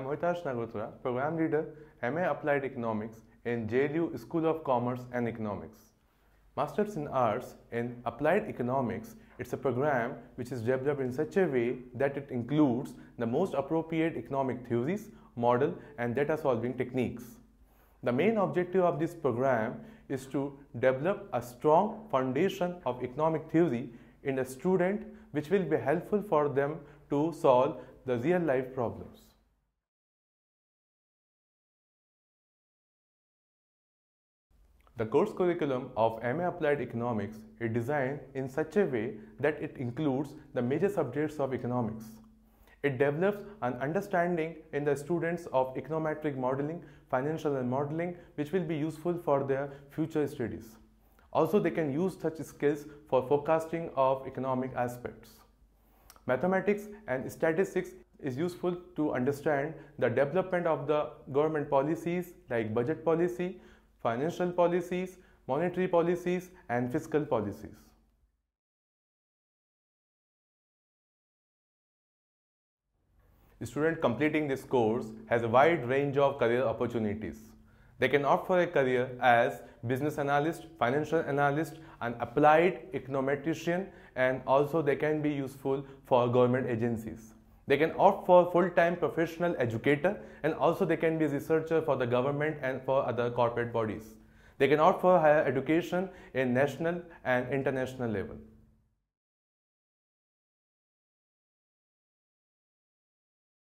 am Hoitash Nagotra, Program Leader, MA Applied Economics in JLU School of Commerce and Economics. Masters in Arts in Applied Economics, it's a program which is developed in such a way that it includes the most appropriate economic theories, model and data solving techniques. The main objective of this program is to develop a strong foundation of economic theory in the student, which will be helpful for them to solve the real life problems. The course curriculum of MA Applied Economics is designed in such a way that it includes the major subjects of economics. It develops an understanding in the students of econometric modeling, financial modeling, which will be useful for their future studies. Also, they can use such skills for forecasting of economic aspects. Mathematics and statistics is useful to understand the development of the government policies like budget policy, financial policies, monetary policies and fiscal policies. The student completing this course has a wide range of career opportunities. They can opt for a career as business analyst, financial analyst, an applied econometrician, and also they can be useful for government agencies. They can opt for full-time professional educator, and also they can be a researcher for the government and for other corporate bodies. They can opt for higher education in national and international level.